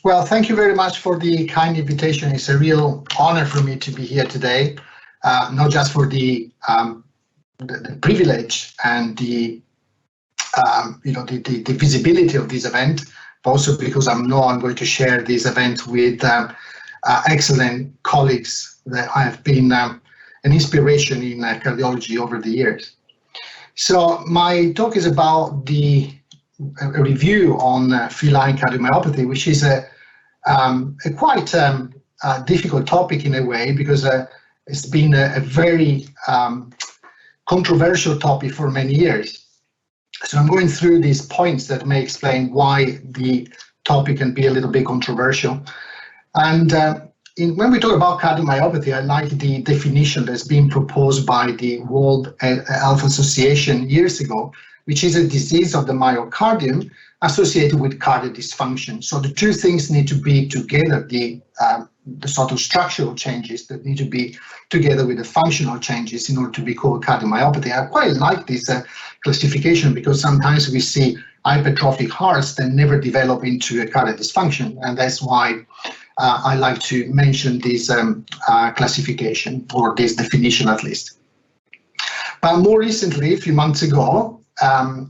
Well, thank you very much for the kind invitation. It's a real honor for me to be here today, not just for the privilege and the visibility of this event, but also because I'm going to share this event with excellent colleagues that have been an inspiration in cardiology over the years. So my talk is about a review on feline cardiomyopathy, which is a quite difficult topic in a way, because it's been a very controversial topic for many years. So I'm going through these points that may explain why the topic can be a little bit controversial. And when we talk about cardiomyopathy, I like the definition that's been proposed by the World Health Association years ago, which is a disease of the myocardium associated with cardiac dysfunction. So the two things need to be together, the sort of structural changes that need to be together with the functional changes in order to be called cardiomyopathy. I quite like this classification, because sometimes we see hypertrophic hearts that never develop into a cardiac dysfunction, and that's why I like to mention this classification, or this definition at least. But more recently, a few months ago, an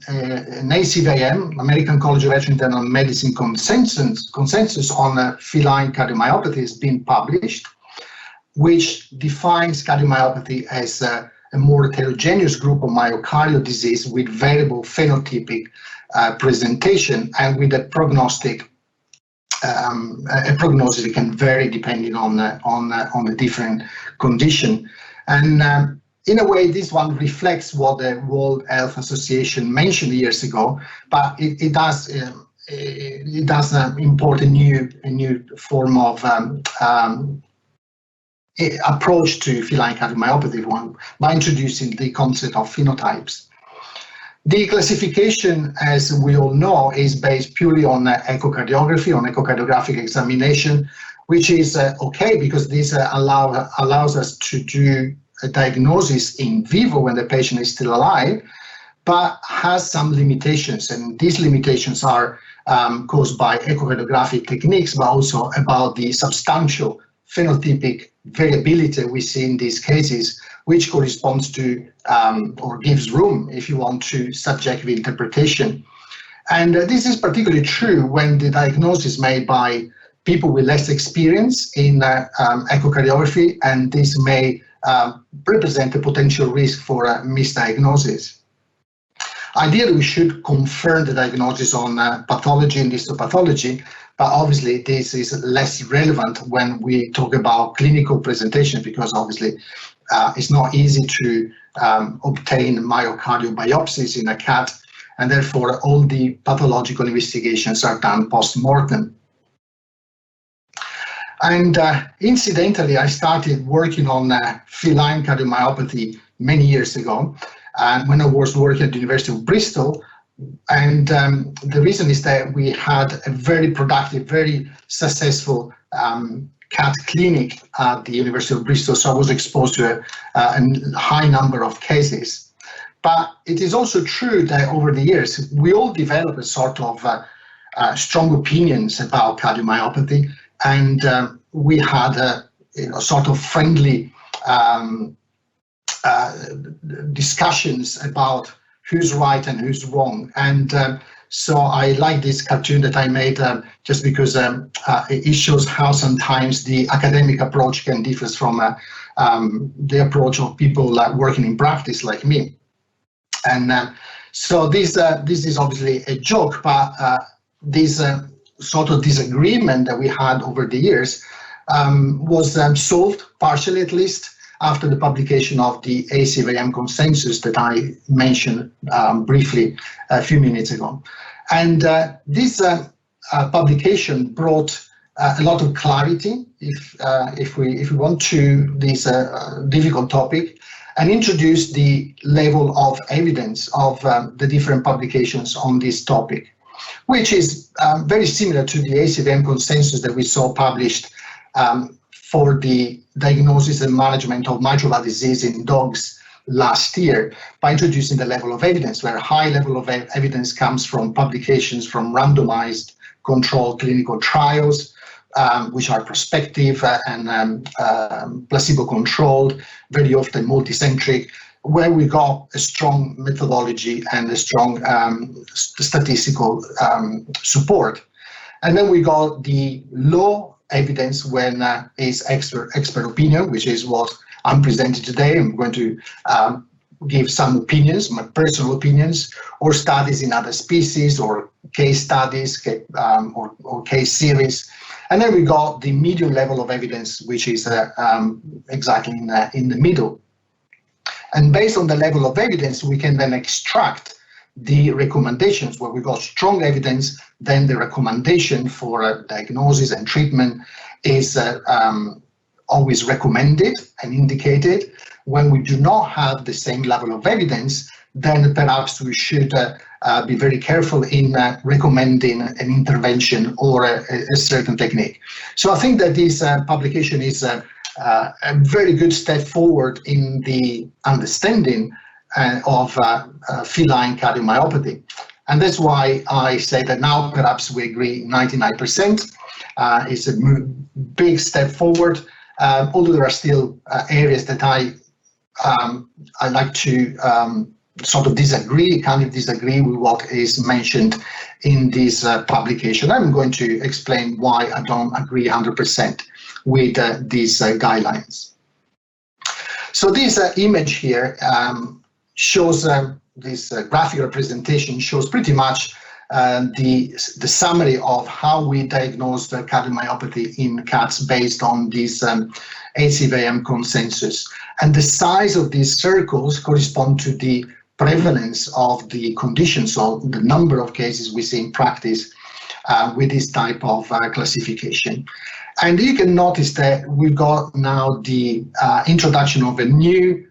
ACVM, American College of Internal Medicine consensus on feline cardiomyopathy has been published, which defines cardiomyopathy as a more heterogeneous group of myocardial disease with variable phenotypic presentation, and with a prognosis that can vary depending on the different condition. And in a way, this one reflects what the World Health Association mentioned years ago, but it does import a new form of approach to feline cardiomyopathy by introducing the concept of phenotypes. The classification, as we all know, is based purely on echocardiography, on echocardiographic examination, which is okay, because this allows us to do a diagnosis in vivo when the patient is still alive, but has some limitations. And these limitations are caused by echocardiographic techniques, but also about the substantial phenotypic variability we see in these cases, which corresponds to or gives room, if you want, to subjective interpretation. And this is particularly true when the diagnosis is made by people with less experience in echocardiography, and this may represent a potential risk for misdiagnosis. Ideally, we should confirm the diagnosis on pathology and histopathology, but obviously this is less relevant when we talk about clinical presentation, because obviously it's not easy to obtain myocardial biopsies in a CAT, and therefore all the pathological investigations are done post-mortem. And incidentally, I started working on feline cardiomyopathy many years ago, when I was working at the University of Bristol. And the reason is that we had a very productive, very successful CAT clinic at the University of Bristol, so I was exposed to a high number of cases. But it is also true that over the years, we all developed a sort of strong opinions about cardiomyopathy, and we had a sort of friendly discussions about who's right and who's wrong. And so I like this cartoon that I made just because it shows how sometimes the academic approach can differ from the approach of people working in practice like me. And so this is obviously a joke, but this sort of disagreement that we had over the years was solved, partially at least, after the publication of the ACVM consensus that I mentioned briefly a few minutes ago. And this publication brought a lot of clarity, if we want, to this difficult topic, and introduced the level of evidence of the different publications on this topic, which is very similar to the ACVM consensus that we saw published for the diagnosis and management of mitral valve disease in dogs last year, by introducing the level of evidence, where a high level of evidence comes from publications from randomized controlled clinical trials, which are prospective and placebo-controlled, very often multicentric, where we got a strong methodology and a strong statistical support. And then we got the low evidence when is expert opinion, which is what I'm presenting today. I'm going to give some opinions, my personal opinions, or studies in other species, or case studies, or case series. And then we got the medium level of evidence, which is exactly in the middle. And based on the level of evidence, we can then extract the recommendations. Where we got strong evidence, then the recommendation for diagnosis and treatment is always recommended and indicated. When we do not have the same level of evidence, then perhaps we should be very careful in recommending an intervention or a certain technique. So I think that this publication is a very good step forward in the understanding of feline cardiomyopathy. And that's why I say that now perhaps we agree 99%. It's a big step forward, although there are still areas that I like to sort of kind of disagree with what is mentioned in this publication. I'm going to explain why I don't agree 100% with these guidelines. So this image here shows this graphic representation shows pretty much the summary of how we diagnose the cardiomyopathy in cats based on this ACVM consensus. And the size of these circles correspond to the prevalence of the condition, so the number of cases we see in practice with this type of classification. And you can notice that we've got now the introduction of a new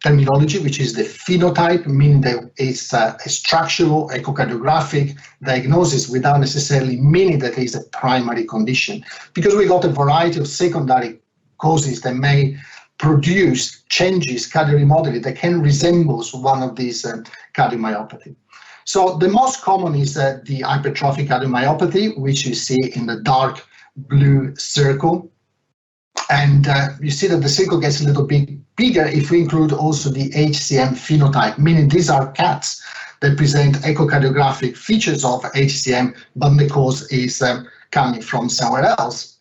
terminology, which is the phenotype, meaning that it's a structural echocardiographic diagnosis without necessarily meaning that it's a primary condition, because we got a variety of secondary causes that may produce changes, cardiac remodeling, that can resemble one of these cardiomyopathy. So the most common is the hypertrophic cardiomyopathy, which you see in the dark blue circle. And you see that the circle gets a little bit bigger if we include also the HCM phenotype, meaning these are cats that present echocardiographic features of HCM, but the cause is coming from somewhere else.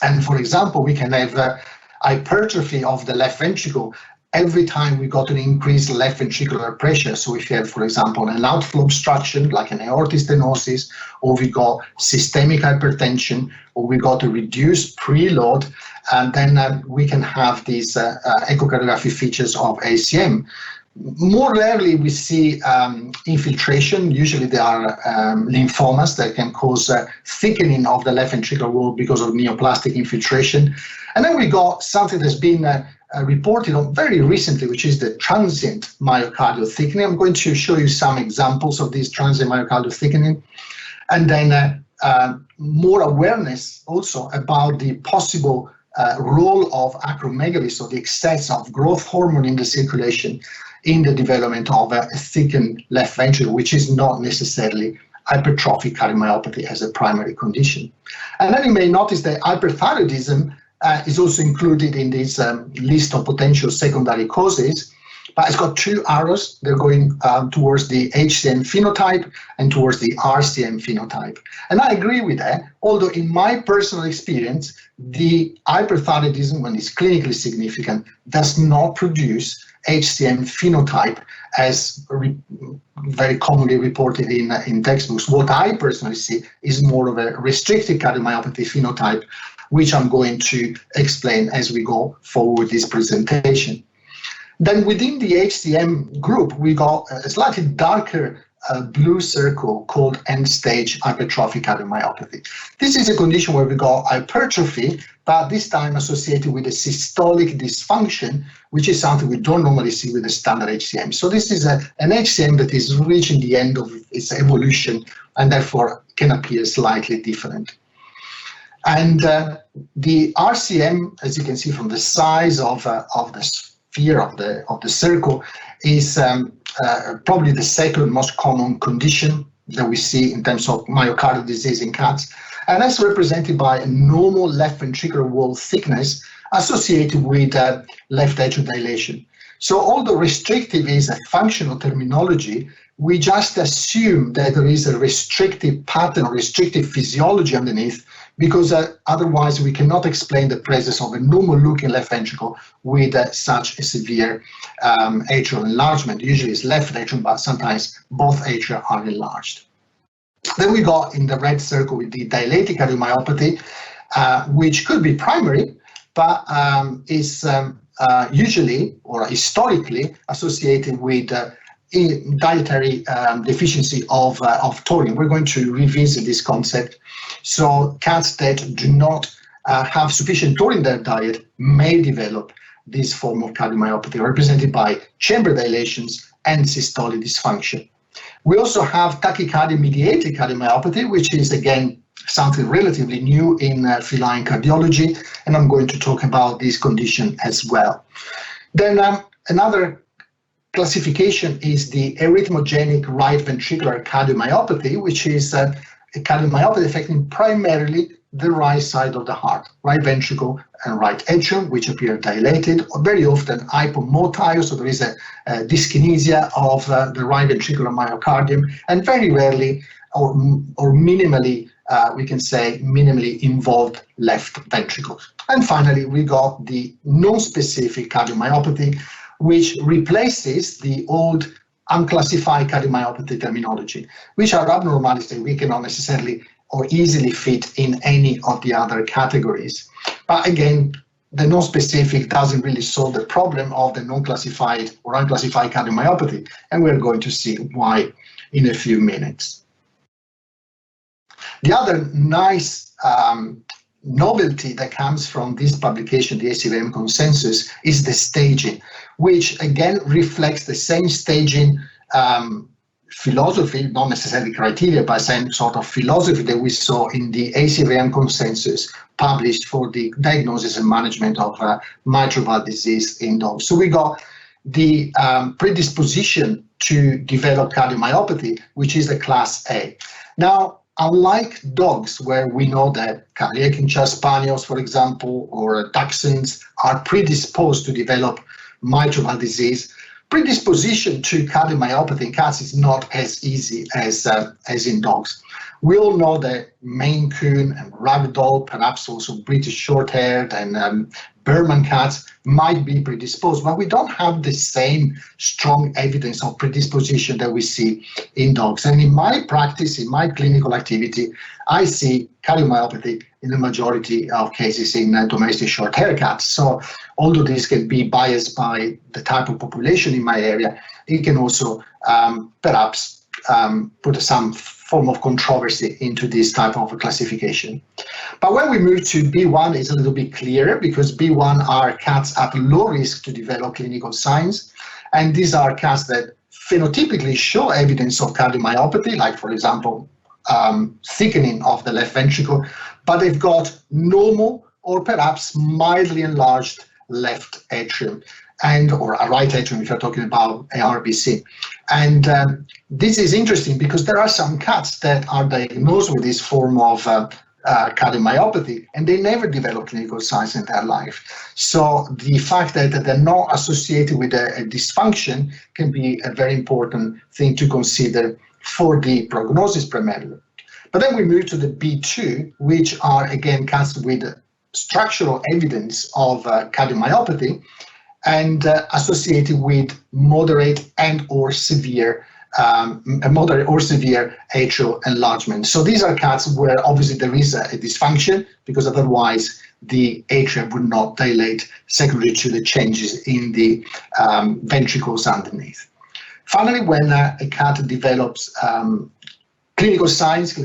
And for example, we can have hypertrophy of the left ventricle every time we got an increased left ventricular pressure. So if you have, for example, an outflow obstruction like an aortic stenosis, or we got systemic hypertension, or we got a reduced preload, and then we can have these echocardiographic features of ACM. More rarely we see infiltration. Usually they are lymphomas that can cause thickening of the left ventricular wall because of neoplastic infiltration. And then we got something that's been reported on very recently, which is the transient myocardial thickening. I'm going to show you some examples of this transient myocardial thickening. And then more awareness also about the possible role of acromegaly, so the excess of growth hormone in the circulation in the development of a thickened left ventricle, which is not necessarily hypertrophic cardiomyopathy as a primary condition. And then you may notice that hyperthyroidism is also included in this list of potential secondary causes, but it's got two arrows. They're going towards the HCM phenotype and towards the RCM phenotype. And I agree with that, although in my personal experience, the hyperthyroidism, when it's clinically significant, does not produce HCM phenotype as very commonly reported in textbooks. What I personally see is more of a restricted cardiomyopathy phenotype, which I'm going to explain as we go forward this presentation. Then within the HCM group, we got a slightly darker blue circle called end-stage hypertrophic cardiomyopathy. This is a condition where we got hypertrophy, but this time associated with a systolic dysfunction, which is something we don't normally see with the standard HCM. So this is an HCM that is reaching the end of its evolution and therefore can appear slightly different. And the RCM, as you can see from the size of the sphere of the circle, is probably the second most common condition that we see in terms of myocardial disease in cats, and that's represented by a normal left ventricular wall thickness associated with left atrial dilation. So although restrictive is a functional terminology, we just assume that there is a restrictive pattern or restrictive physiology underneath, because otherwise we cannot explain the presence of a normal-looking left ventricle with such a severe atrial enlargement. Usually it's left atrium, but sometimes both atria are enlarged. Then we got in the red circle with the dilated cardiomyopathy, which could be primary, but is usually or historically associated with dietary deficiency of taurine. We're going to revisit this concept. So cats that do not have sufficient taurine in their diet may develop this form of cardiomyopathy, represented by chamber dilations and systolic dysfunction. We also have tachycardia-mediated cardiomyopathy, which is, again, something relatively new in feline cardiology, and I'm going to talk about this condition as well. Then another classification is the arrhythmogenic right ventricular cardiomyopathy, which is a cardiomyopathy affecting primarily the right side of the heart, right ventricle and right atrium, which appear dilated, or very often hypomotile, so there is a dyskinesia of the right ventricular myocardium, and very rarely or minimally, we can say minimally involved left ventricles. And finally, we got the non-specific cardiomyopathy, which replaces the old unclassified cardiomyopathy terminology, which are abnormalities that we cannot necessarily or easily fit in any of the other categories. But again, the non-specific doesn't really solve the problem of the non-classified or unclassified cardiomyopathy, and we're going to see why in a few minutes. The other nice novelty that comes from this publication, the ACVM consensus, is the staging, which again reflects the same staging philosophy, not necessarily criteria, but same sort of philosophy that we saw in the ACVM consensus published for the diagnosis and management of mitral valve disease in dogs. So we got the predisposition to develop cardiomyopathy, which is the class A. Now, unlike dogs, where we know that cardiac and chest spaniels, for example, or dachshunds are predisposed to develop mitral valve disease, predisposition to cardiomyopathy in cats is not as easy as in dogs. We all know that Maine Coon and Ragdoll, perhaps also British Shorthaired and Berman cats might be predisposed, but we don't have the same strong evidence of predisposition that we see in dogs. And in my practice, in my clinical activity, I see cardiomyopathy in the majority of cases in domestic short-haired cats. So although this can be biased by the type of population in my area, it can also perhaps put some form of controversy into this type of classification. But when we move to B1, it's a little bit clearer, because B1 are cats at low risk to develop clinical signs. And these are cats that phenotypically show evidence of cardiomyopathy, like, for example, thickening of the left ventricle, but they've got normal or perhaps mildly enlarged left atrium, and or a right atrium if you're talking about ARBC. And this is interesting because there are some cats that are diagnosed with this form of cardiomyopathy, and they never develop clinical signs in their life. So the fact that they're not associated with a dysfunction can be a very important thing to consider for the prognosis primarily. But then we move to the B2, which are again cats with structural evidence of cardiomyopathy and associated with moderate and or severe atrial enlargement. So these are cats where obviously there is a dysfunction, because otherwise the atria would not dilate secondary to the changes in the ventricles underneath. Finally, when a cat develops clinical signs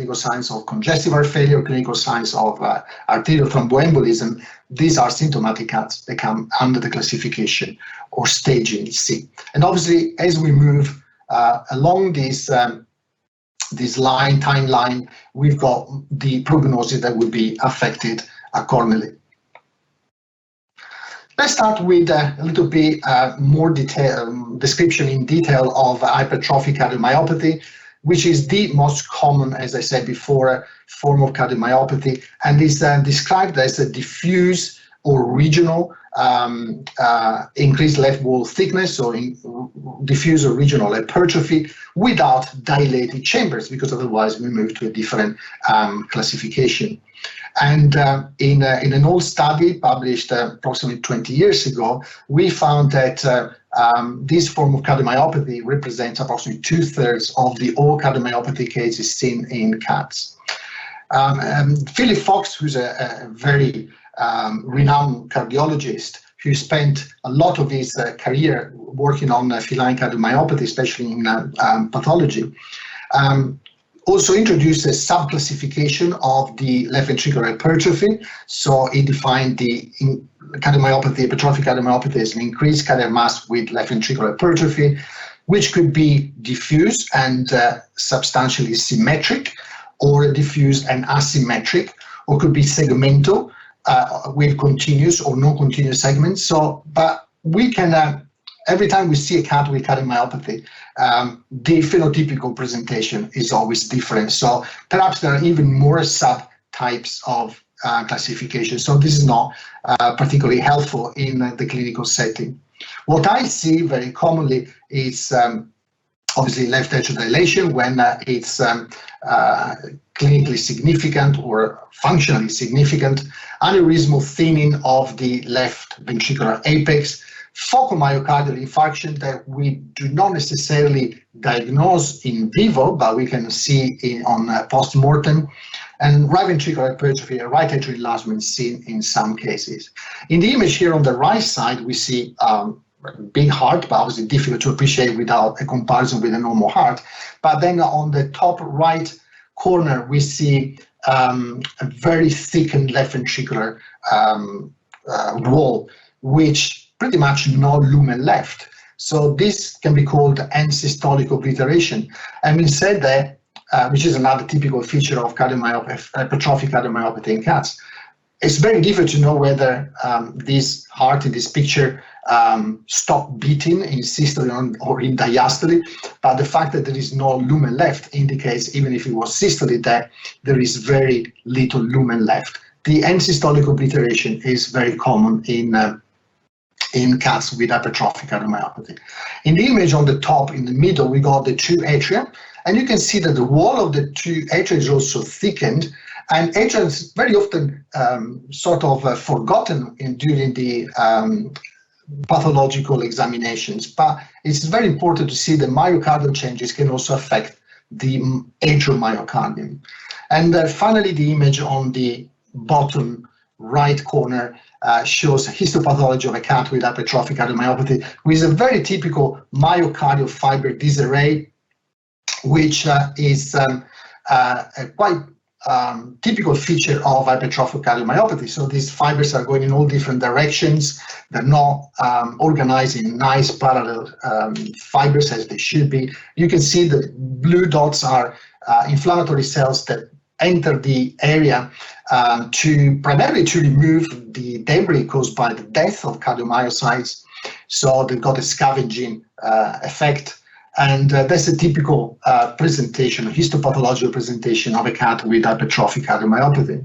of congestive heart failure, clinical signs of arterial thromboembolism, these are symptomatic cats. They come under the classification or staging C. And obviously, as we move along this timeline, we've got the prognosis that will be affected accordingly. Let's start with a little bit more description in detail of hypertrophic cardiomyopathy. which is the most common, as I said before, form of cardiomyopathy, and is described as a diffuse or regional increased left wall thickness, or diffuse or regional hypertrophy without dilated chambers, because otherwise we move to a different classification. And in an old study published approximately 20 years ago, we found that this form of cardiomyopathy represents approximately 2/3 of the all cardiomyopathy cases seen in cats. Philip Fox, who's a very renowned cardiologist, who spent a lot of his career working on feline cardiomyopathy, especially in pathology, also introduced a subclassification of the left ventricular hypertrophy. So he defined the cardiomyopathy, hypertrophic cardiomyopathy, as an increased cardiac mass with left ventricular hypertrophy, which could be diffuse and substantially symmetric, or diffuse and asymmetric, or could be segmental with continuous or non-continuous segments. So, but we can, every time we see a cat with cardiomyopathy, the phenotypical presentation is always different. So perhaps there are even more subtypes of classification. So this is not particularly helpful in the clinical setting. What I see very commonly is obviously left atrial dilation when it's clinically significant or functionally significant, aneurysmal thinning of the left ventricular apex, focal myocardial infarction that we do not necessarily diagnose in vivo, but we can see on post-mortem, and right ventricular hypertrophy, a right atrial enlargement seen in some cases. In the image here on the right side, we see big heart, but obviously difficult to appreciate without a comparison with a normal heart. But then on the top right corner, we see a very thickened left ventricular wall, which pretty much no lumen left. So this can be called end-systolic obliteration. And we said that, which is another typical feature of hypertrophic cardiomyopathy in cats. It's very difficult to know whether this heart in this picture stopped beating in systole or in diastole, but the fact that there is no lumen left indicates, even if it was systole, that there is very little lumen left. The end-systolic obliteration is very common in cats with hypertrophic cardiomyopathy. In the image on the top, in the middle, we got the two atria, and you can see that the wall of the two atria is also thickened, and atria is very often forgotten during the pathological examinations, but it's very important to see the myocardial changes can also affect the atrial myocardium. And finally, the image on the bottom right corner shows quhistopathology of a cat with hypertrophic cardiomyopathy, with a very typical myocardial fiber disarray, which is a quite typical feature of hypertrophic cardiomyopathy. So these fibers are going in all different directions. They're not organized in nice parallel fibers as they should be. You can see the blue dots are inflammatory cells that enter the area primarily to remove the debris caused by the death of cardiomyocytes. So they've got a scavenging effect. And that's a typical presentation, a histopathological presentation of a cat with hypertrophic cardiomyopathy.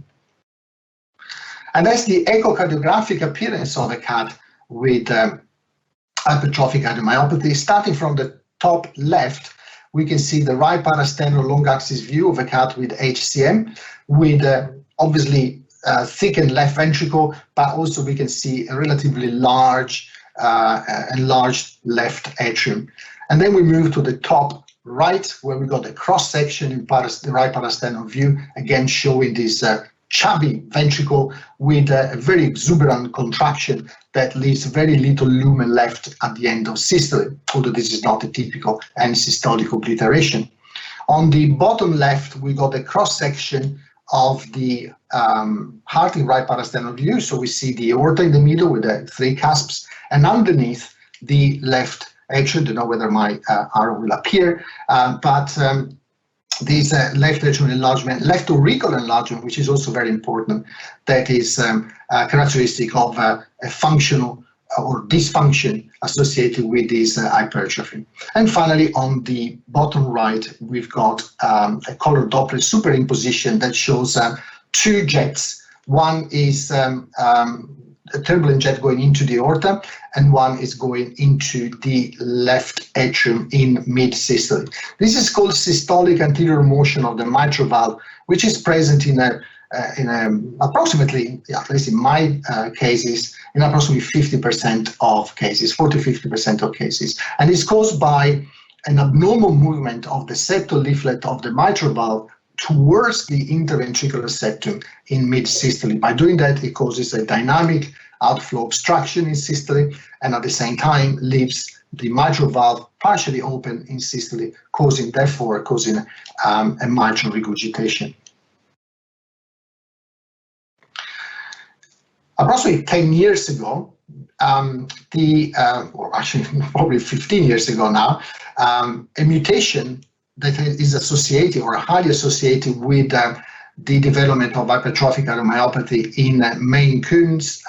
And that's the echocardiographic appearance of a cat with hypertrophic cardiomyopathy. Starting from the top left, we can see the right parasternal long axis view of a cat with HCM, with obviously thickened left ventricle, but also we can see a relatively large, enlarged left atrium. And then we move to the top right, where we got a cross-section in the right parasternal view, again showing this chubby ventricle with a very exuberant contraction that leaves very little lumen left at the end of systole, although this is not a typical end-systolic obliteration. On the bottom left, we got a cross-section of the heart in right parasternal view. So we see the aorta in the middle with the three cusps, and underneath the left atrium. I don't know whether my arrow will appear, but this left atrial enlargement, left auricular enlargement, which is also very important, that is characteristic of a functional or dysfunction associated with this hypertrophy. And finally, on the bottom right, we've got a color Doppler superimposition that shows two jets. One is a turbulent jet going into the aorta, and one is going into the left atrium in mid-systole. This is called systolic anterior motion of the mitral valve, which is present in approximately, at least in my cases, in approximately 50% of cases, 40-50% of cases. And it's caused by an abnormal movement of the septal leaflet of the mitral valve towards the interventricular septum in mid-systole. By doing that, it causes a dynamic outflow obstruction in systole, and at the same time leaves the mitral valve partially open in systole, causing a mitral regurgitation. Approximately 10 years ago, or actually probably 15 years ago now, a mutation that is associated or highly associated with the development of hypertrophic cardiomyopathy in Maine Coons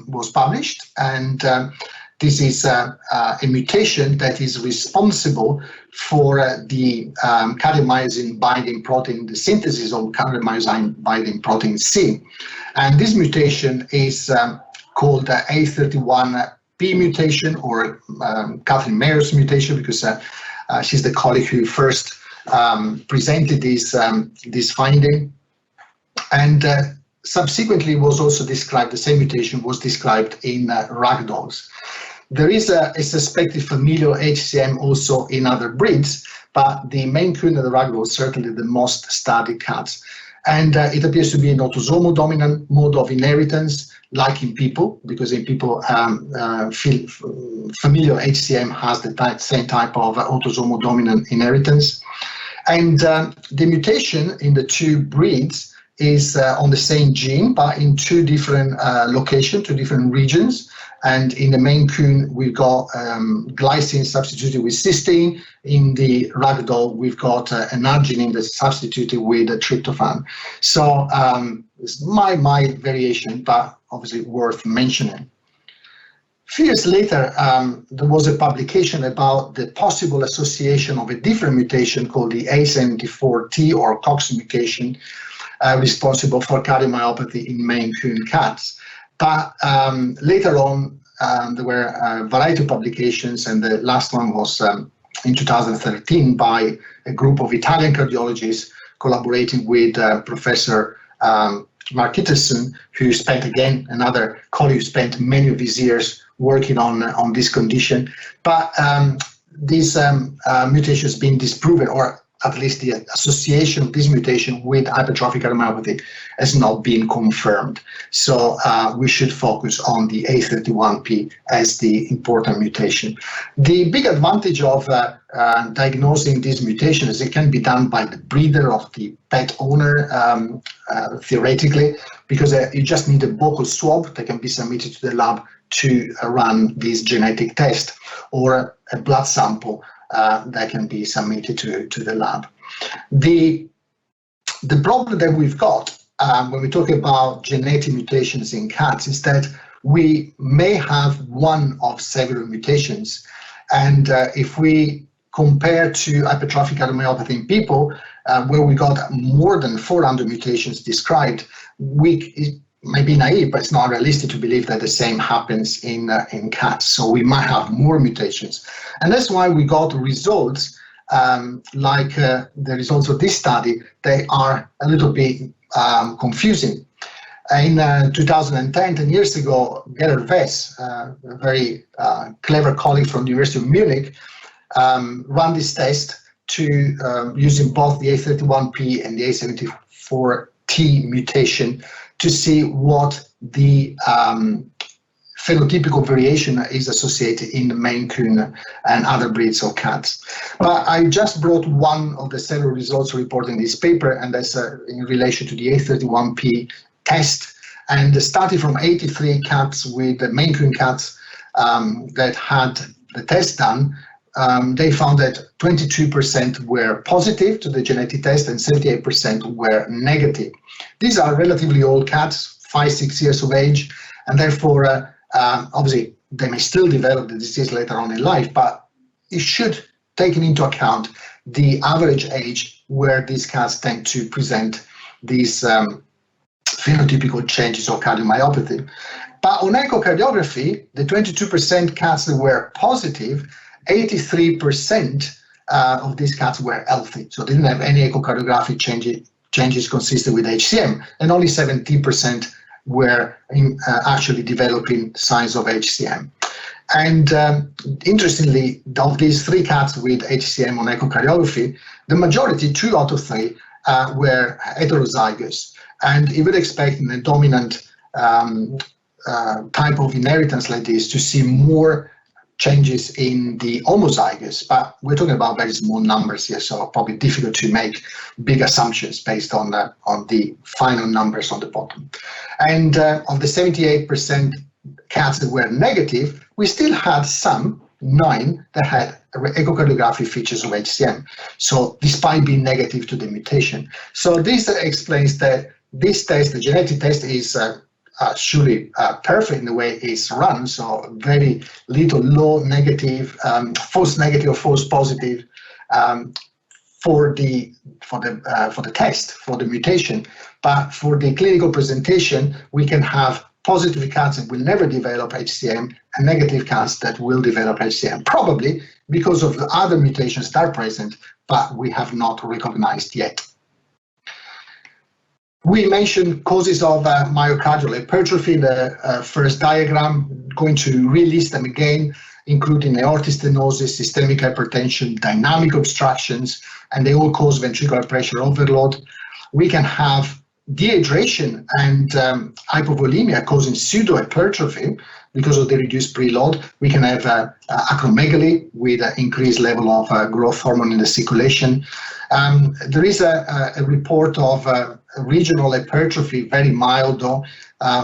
was published, and this is a mutation that is responsible for the cardiomyosin binding protein, the synthesis of cardiomyosin binding protein C. And this mutation is called the A31P mutation, or Catherine Mayer's mutation, because she's the colleague who first presented this finding. And subsequently was also described, the same mutation was described in rag dogs. There is a suspected familial HCM also in other breeds, but the Maine Coon and the rag dog is certainly the most studied cats. And it appears to be an autosomal dominant mode of inheritance, like in people, because in people, familial HCM has the same type of autosomal dominant inheritance. And the mutation in the two breeds is on the same gene, but in two different locations, two different regions. And in the Maine Coon, we've got glycine substituted with cysteine. In the ragdoll, we've got an arginine that's substituted with a tryptophan. So it's my variation, but obviously worth mentioning. A few years later, there was a publication about the possible association of a different mutation called the A74T or Cox mutation, responsible for cardiomyopathy in Maine Coon cats. But later on, there were a variety of publications, and the last one was in 2013 by a group of Italian cardiologists collaborating with Professor Mark Kittelson, who spent, again, another colleague who spent many of his years working on this condition. But this mutation has been disproven, or at least the association of this mutation with hypertrophic cardiomyopathy has not been confirmed. So we should focus on the A31P as the important mutation. The big advantage of diagnosing this mutation is it can be done by the breeder of the pet owner, theoretically, because you just need a buccal swab that can be submitted to the lab to run this genetic test, or a blood sample that can be submitted to the lab. The problem that we've got when we talk about genetic mutations in cats is that we may have one of several mutations. And if we compare to hypertrophic cardiomyopathy in people, where we got more than 400 mutations described, it may be naive, but it's not realistic to believe that the same happens in cats. So we might have more mutations. And that's why we got results like the results of this study. They are a little bit confusing. In 2010, 10 years ago, Gerhard Wess, a very clever colleague from the University of Munich, ran this test to using both the A31P and the A74T mutation to see what the phenotypical variation is associated in the Maine Coon and other breeds of cats. But I just brought one of the several results reported in this paper, and that's in relation to the A31P test. And starting from 83 cats with the Maine Coon cats that had the test done, they found that 22% were positive to the genetic test and 78% were negative. These are relatively old cats, 5-6 years of age, and therefore, obviously, they may still develop the disease later on in life, but it should take into account the average age where these cats tend to present these phenotypical changes of cardiomyopathy. But on echocardiography, the 22% cats that were positive, 83% of these cats were healthy. So they didn't have any echocardiographic changes consistent with HCM, and only 17% were actually developing signs of HCM. And interestingly, of these 3 cats with HCM on echocardiography, the majority, 2 out of 3, were heterozygous. And you would expect in a dominant type of inheritance like this to see more changes in the homozygous, but we're talking about very small numbers here, so probably difficult to make big assumptions based on the final numbers on the bottom. And of the 78% cats that were negative, we still had some, 9, that had echocardiographic features of HCM. So despite being negative to the mutation. So this explains that this test, the genetic test, is surely perfect in the way it's run. So very little low negative, false negative or false positive for the test, for the mutation. But for the clinical presentation, we can have positive cats that will never develop HCM and negative cats that will develop HCM, probably because of the other mutations that are present, but we have not recognized yet. We mentioned causes of myocardial hypertrophy in the first diagram. Going to relist them again, including aortic stenosis, systemic hypertension, dynamic obstructions, and they all cause ventricular pressure overload. We can have dehydration and hypovolemia causing pseudohypertrophy because of the reduced preload. We can have acromegaly with an increased level of growth hormone in the circulation. There is a report of regional hypertrophy, very mild though,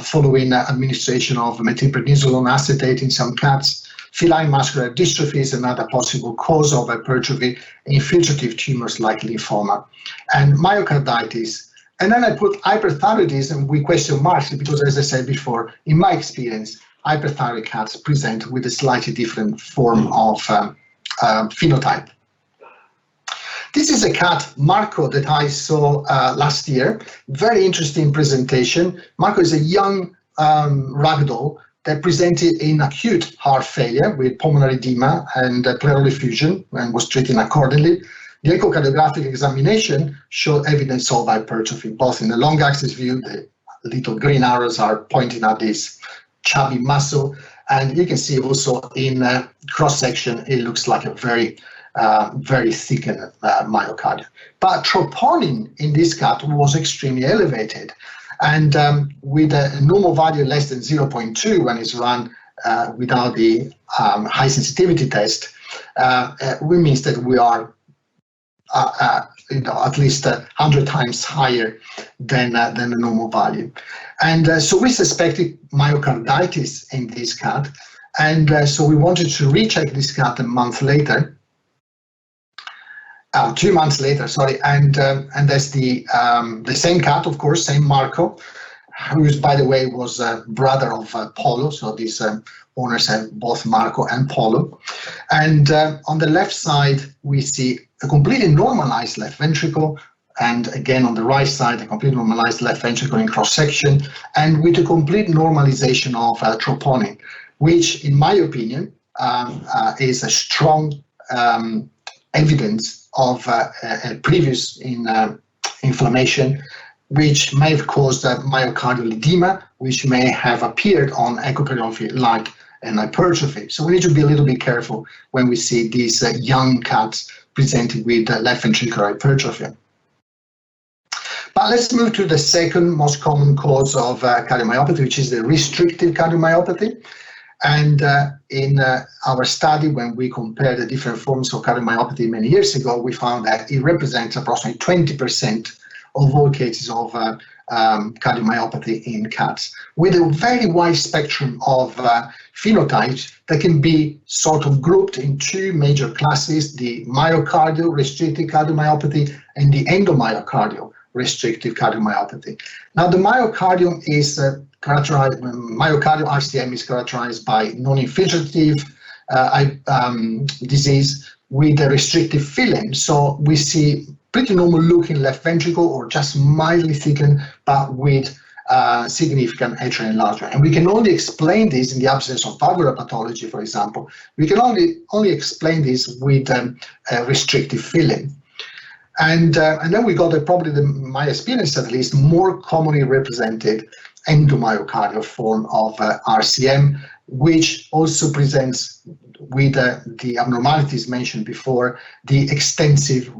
following administration of methylprednisolone acetate in some cats. Feline muscular dystrophy is another possible cause of hypertrophy, infiltrative tumors like lymphoma, and myocarditis. And then I put hyperthyroidism with question marks because, as I said before, in my experience, hyperthyroid cats present with a slightly different form of phenotype. This is a cat, Marco, that I saw last year. Very interesting presentation. Marco is a young ragdoll that presented in acute heart failure with pulmonary edema and pleural effusion and was treated accordingly. The echocardiographic examination showed evidence of hypertrophy, both in the long axis view, the little green arrows are pointing at this chubby muscle, and you can see also in cross-section, it looks like a very thickened myocardium. But troponin in this cat was extremely elevated, and with a normal value less than 0.2 when it's run without the high sensitivity test, we means that we are at least 100 times higher than the normal value. And so we suspected myocarditis in this cat, and so we wanted to recheck this cat a month later. 2 months later, sorry, and that's the same cat, of course, same Marco, who, by the way, was a brother of Polo. So these owners have both Marco and Polo. And on the left side, we see a completely normalized left ventricle, and again on the right side, a completely normalized left ventricle in cross-section, and with a complete normalization of troponin, which, in my opinion, is a strong evidence of a previous inflammation, which may have caused myocardial edema, which may have appeared on echocardiography like an hypertrophy. So we need to be a little bit careful when we see these young cats presented with left ventricular hypertrophy. But let's move to the second most common cause of cardiomyopathy, which is the restrictive cardiomyopathy. And in our study, when we compared the different forms of cardiomyopathy many years ago, we found that it represents approximately 20% of all cases of cardiomyopathy in cats, with a very wide spectrum of phenotypes that can be sort of grouped in 2 major classes: the myocardial restricted cardiomyopathy and the endomyocardial restrictive cardiomyopathy. Now, the myocardium is myocardial RCM is characterized by non-infiltrative disease with a restrictive filling. So we see pretty normal looking left ventricle or just mildly thickened, but with significant atrial enlargement. And we can only explain this in the absence of valvular pathology, for example. We can only explain this with restrictive filling. And then we got probably, my experience at least, more commonly represented endomyocardial form of RCM, which also presents with the abnormalities mentioned before, the extensive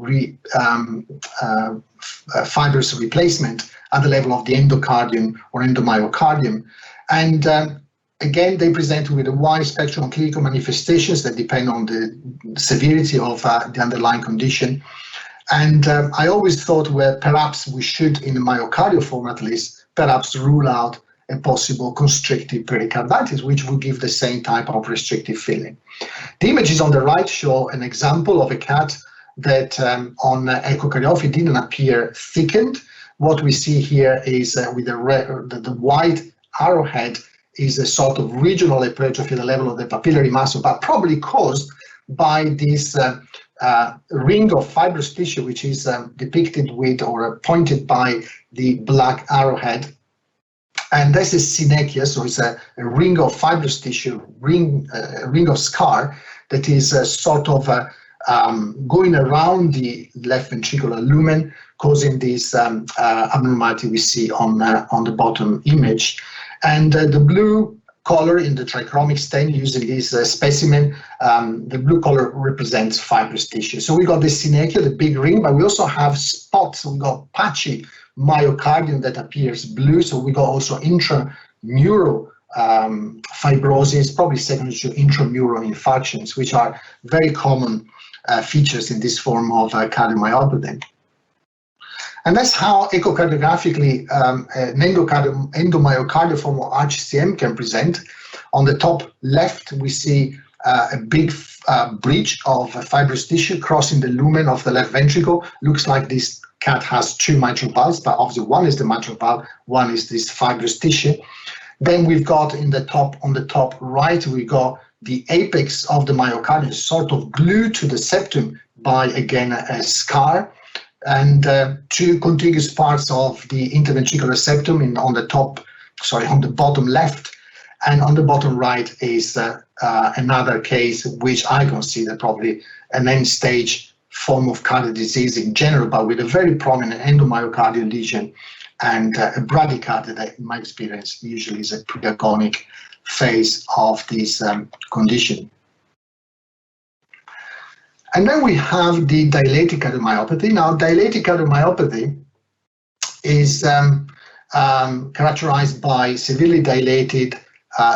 fibrous replacement at the level of the endocardium or endomyocardium. And again, they present with a wide spectrum of clinical manifestations that depend on the severity of the underlying condition. And I always thought, well, perhaps we should, in the myocardial form at least, perhaps rule out a possible constrictive pericarditis, which would give the same type of restrictive filling. The images on the right show an example of a cat that on echocardiography didn't appear thickened. What we see here is with the white arrowhead is a sort of regional hypertrophy at the level of the papillary muscle, but probably caused by this ring of fibrous tissue, which is depicted with or pointed by the black arrowhead. And this is synechia, so it's a ring of fibrous tissue, a ring of scar that is sort of going around the left ventricular lumen, causing this abnormality we see on the bottom image. And the blue color in the trichromic stain using this specimen, the blue color represents fibrous tissue. So we got the synechia, the big ring, but we also have spots. We got patchy myocardium that appears blue. So we got also intramural fibrosis, probably secondary to intramural infarctions, which are very common features in this form of cardiomyopathy. And that's how echocardiographically an endomyocardial form of RCM can present. On the top left, we see a big bridge of fibrous tissue crossing the lumen of the left ventricle. Looks like this cat has two mitral valves, but obviously one is the mitral valve, one is this fibrous tissue. Then we've got on the top right, we got the apex of the myocardium sort of glued to the septum by, again, a scar. And two contiguous parts of the interventricular septum on the bottom left, and on the bottom right is another case which I consider probably an end-stage form of cardiac disease in general, but with a very prominent endomyocardial lesion and a bradycardia that, in my experience, usually is a preagonic phase of this condition. And then we have the dilated cardiomyopathy. Now, dilated cardiomyopathy is characterized by severely dilated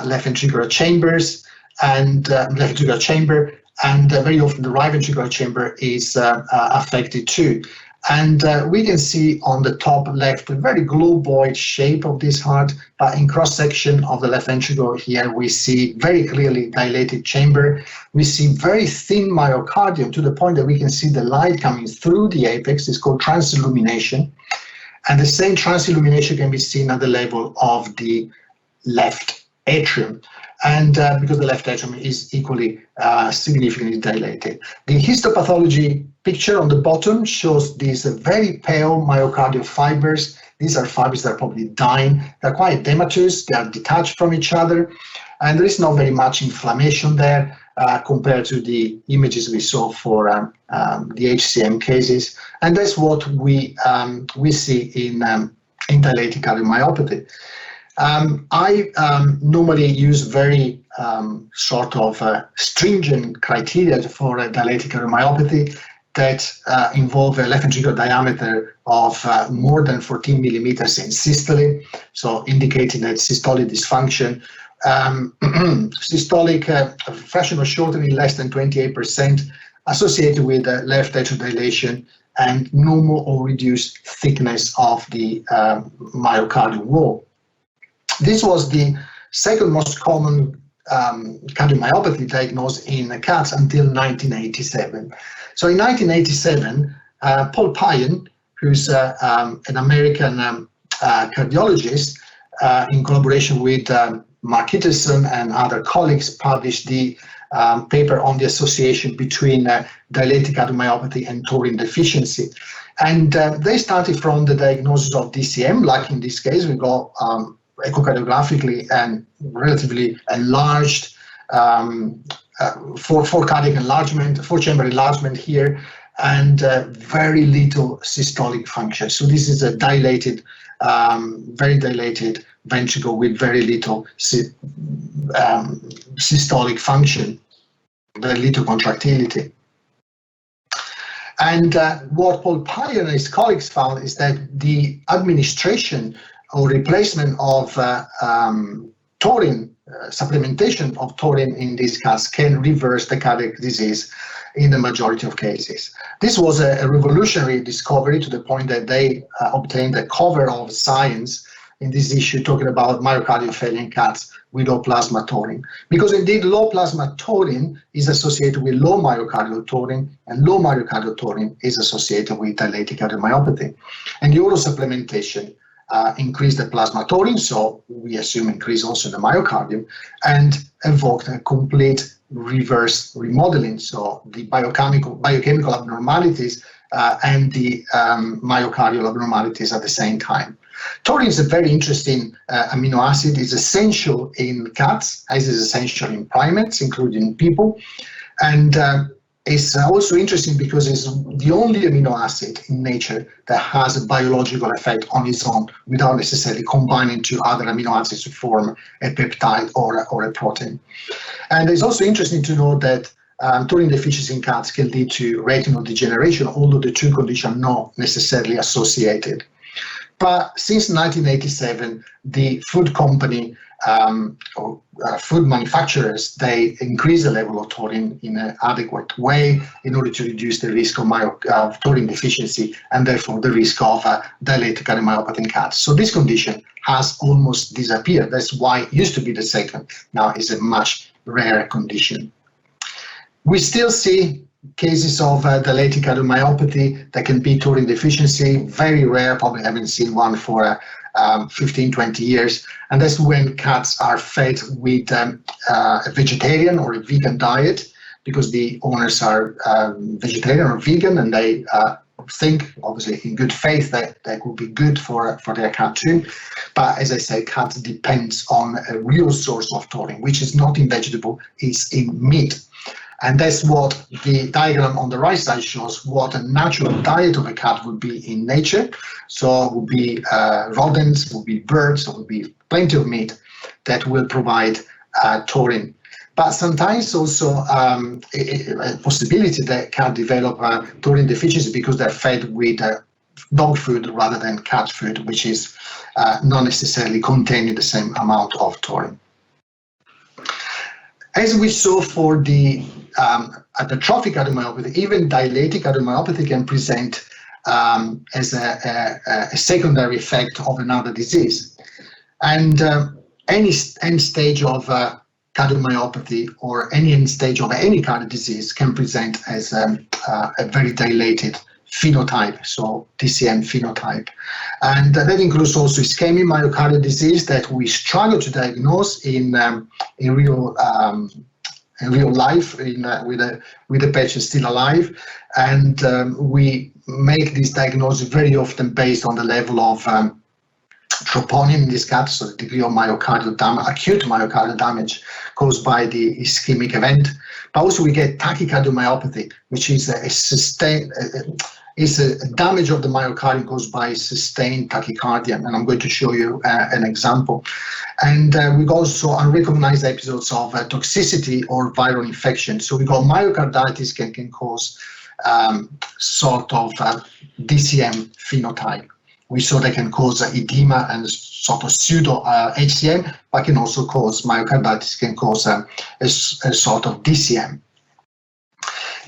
left ventricular chambers and very often the right ventricular chamber is affected too. And we can see on the top left a very globoid shape of this heart, but in cross-section of the left ventricle here, we see very clearly dilated chamber. We see very thin myocardium to the point that we can see the light coming through the apex. It's called transillumination. And the same transillumination can be seen at the level of the left atrium. And because the left atrium is equally significantly dilated. The histopathology picture on the bottom shows these very pale myocardial fibers. These are fibers that are probably dying. They're quite edematous. They are detached from each other. And there is not very much inflammation there compared to the images we saw for the HCM cases. And that's what we see in dilated cardiomyopathy. I normally use very sort of stringent criteria for dilated cardiomyopathy that involve a left ventricular diameter of more than 14 millimeters in systole, so indicating that systolic dysfunction. Systolic fractional shortening less than 28% associated with left atrial dilation and normal or reduced thickness of the myocardial wall. This was the second most common cardiomyopathy diagnosed in cats until 1987. So in 1987, Paul Payan who's an American cardiologist, in collaboration with Mark Kitterson and other colleagues, published the paper on the association between dilatic cardiomyopathy and taurine deficiency. And they started from the diagnosis of DCM, like in this case, we got echocardiographically and relatively enlarged for cardiac enlargement, four-chamber enlargement here, and very little systolic function. So this is a dilated, very dilated ventricle with very little systolic function, very little contractility. And what Paul Pyer and his colleagues found is that the administration or replacement of taurine, supplementation of taurine in these cats can reverse the cardiac disease in the majority of cases. This was a revolutionary discovery to the point that they obtained a cover of Science in this issue talking about myocardial failure in cats with low plasma taurine. Because indeed low plasma taurine is associated with low myocardial taurine, and low myocardial taurine is associated with dilatic cardiomyopathy. And the oral supplementation increased the plasma taurine, so we assume increase also in the myocardium, and evoked a complete reverse remodeling, so the biochemical abnormalities and the myocardial abnormalities at the same time. Taurine is a very interesting amino acid. It's essential in cats, as is essential in primates, including people. And it's also interesting because it's the only amino acid in nature that has a biological effect on its own without necessarily combining to other amino acids to form a peptide or a protein. And it's also interesting to note that taurine deficiency in cats can lead to retinal degeneration, although the two conditions are not necessarily associated. But since 1987, the food company or food manufacturers, they increase the level of taurine in an adequate way in order to reduce the risk of taurine deficiency and therefore the risk of dilatic cardiomyopathy in cats. So this condition has almost disappeared. That's why it used to be the second. Now it's a much rarer condition. We still see cases of dilatic cardiomyopathy that can be taurine deficiency, very rare, probably haven't seen one for 15, 20 years. And that's when cats are fed with a vegetarian or a vegan diet, because the owners are vegetarian or vegan, and they think, obviously in good faith, that that would be good for their cat too. But as I say, cat depends on a real source of taurine, which is not in vegetable, it's in meat. And that's what the diagram on the right side shows, what a natural diet of a cat would be in nature. So it would be rodents, would be birds, would be plenty of meat that will provide taurine. But sometimes also a possibility that cat develop taurine deficiency because they're fed with dog food rather than cat food, which is not necessarily containing the same amount of taurine. As we saw for the atrophic cardiomyopathy, even dilatic cardiomyopathy can present as a secondary effect of another disease. And any end stage of cardiomyopathy or any end stage of any cardiac disease can present as a very dilated phenotype, so DCM phenotype. And that includes also ischemic myocardial disease that we struggle to diagnose in real life with the patient still alive. And we make this diagnosis very often based on the level of troponin in this cat, so the degree of myocardial damage, acute myocardial damage caused by the ischemic event. But also we get tachycardiomyopathy, which is a sustained, is a damage of the myocardium caused by sustained tachycardia, and I'm going to show you an example. And we've also unrecognized episodes of toxicity or viral infection. So we got myocarditis can cause sort of DCM phenotype. We saw that can cause edema and sort of pseudo HCM, but can also cause myocarditis, can cause a sort of DCM.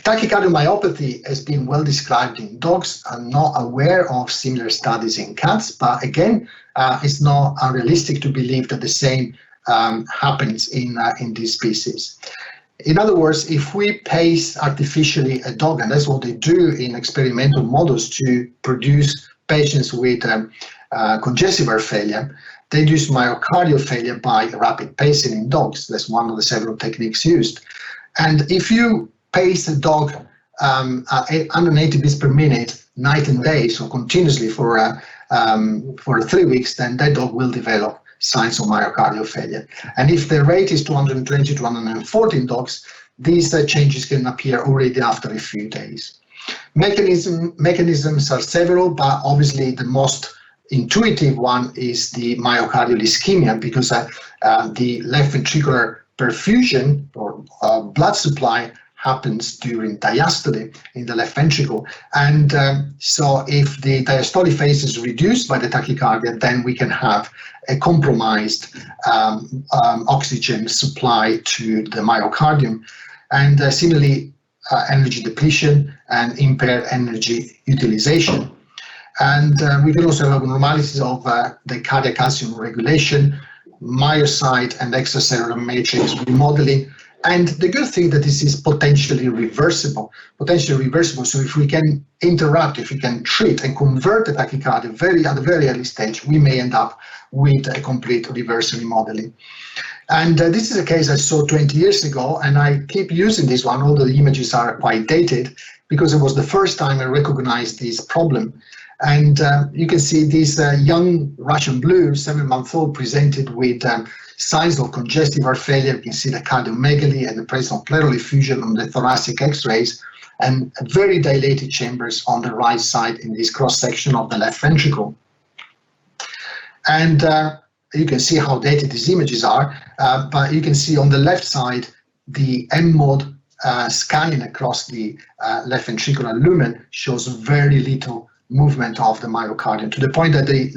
Tachycardiomyopathy has been well described in dogs. I'm not aware of similar studies in cats, but again, it's not unrealistic to believe that the same happens in this species. In other words, if we pace artificially a dog, and that's what they do in experimental models to produce patients with congestive heart failure, they induce myocardial failure by rapid pacing in dogs. That's one of the several techniques used. And if you pace a dog at 180 beats per minute, night and day, so continuously for 3 weeks, then that dog will develop signs of myocardial failure. And if the rate is 220 to 114 dogs, these changes can appear already after a few days. Mechanisms are several, but obviously the most intuitive one is the myocardial ischemia, because the left ventricular perfusion or blood supply happens during diastole in the left ventricle. And so if the diastolic phase is reduced by the tachycardia, then we can have a compromised oxygen supply to the myocardium. And similarly, energy depletion and impaired energy utilization. And we can also have abnormalities of the cardiac calcium regulation, myocyte and extracellular matrix remodeling. And the good thing that this is potentially reversible. So if we can interrupt, if we can treat and convert the tachycardia at a very early stage, we may end up with a complete reverse remodeling. And this is a case I saw 20 years ago, and I keep using this one, although the images are quite dated, because it was the first time I recognized this problem. And you can see this young Russian blue, 7-month-old, presented with signs of congestive heart failure. You can see the cardiomegaly and the presence of pleural effusion on the thoracic x-rays, and very dilated chambers on the right side in this cross-section of the left ventricle. And you can see how dated these images are, but you can see on the left side the M-mode scanning across the left ventricular lumen shows very little movement of the myocardium, to the point that the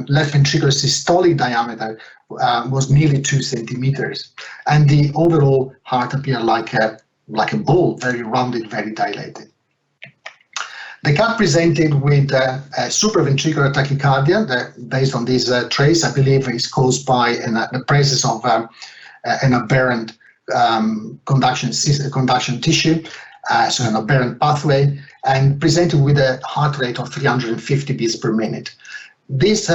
left ventricular systolic diameter was nearly 2 centimeters, and the overall heart appeared like a ball, very rounded, very dilated. The cat presented with a supraventricular tachycardia that, based on this trace, I believe is caused by the presence of an aberrant conduction tissue, so an aberrant pathway, and presented with a heart rate of 350 beats per minute. This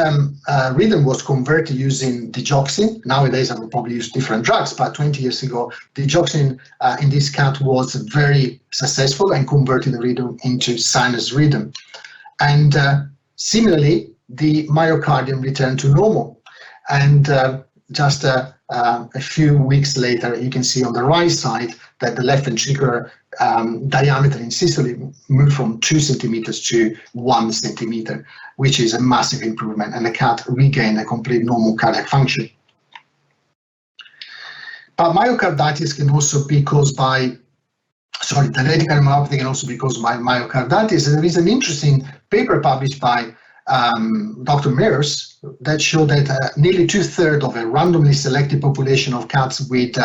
rhythm was converted using digoxin. Nowadays, I would probably use different drugs, but 20 years ago, digoxin in this cat was very successful and converted the rhythm into sinus rhythm. And similarly, the myocardium returned to normal. And just a few weeks later, you can see on the right side that the left ventricular diameter in systole moved from 2 centimeters to 1 centimeter, which is a massive improvement, and the cat regained a complete normal cardiac function. But myocarditis can also be caused by, dilated cardiomyopathy can also be caused by myocarditis. And there is an interesting paper published by Dr. Mears that showed that nearly 2/3 of a randomly selected population of cats with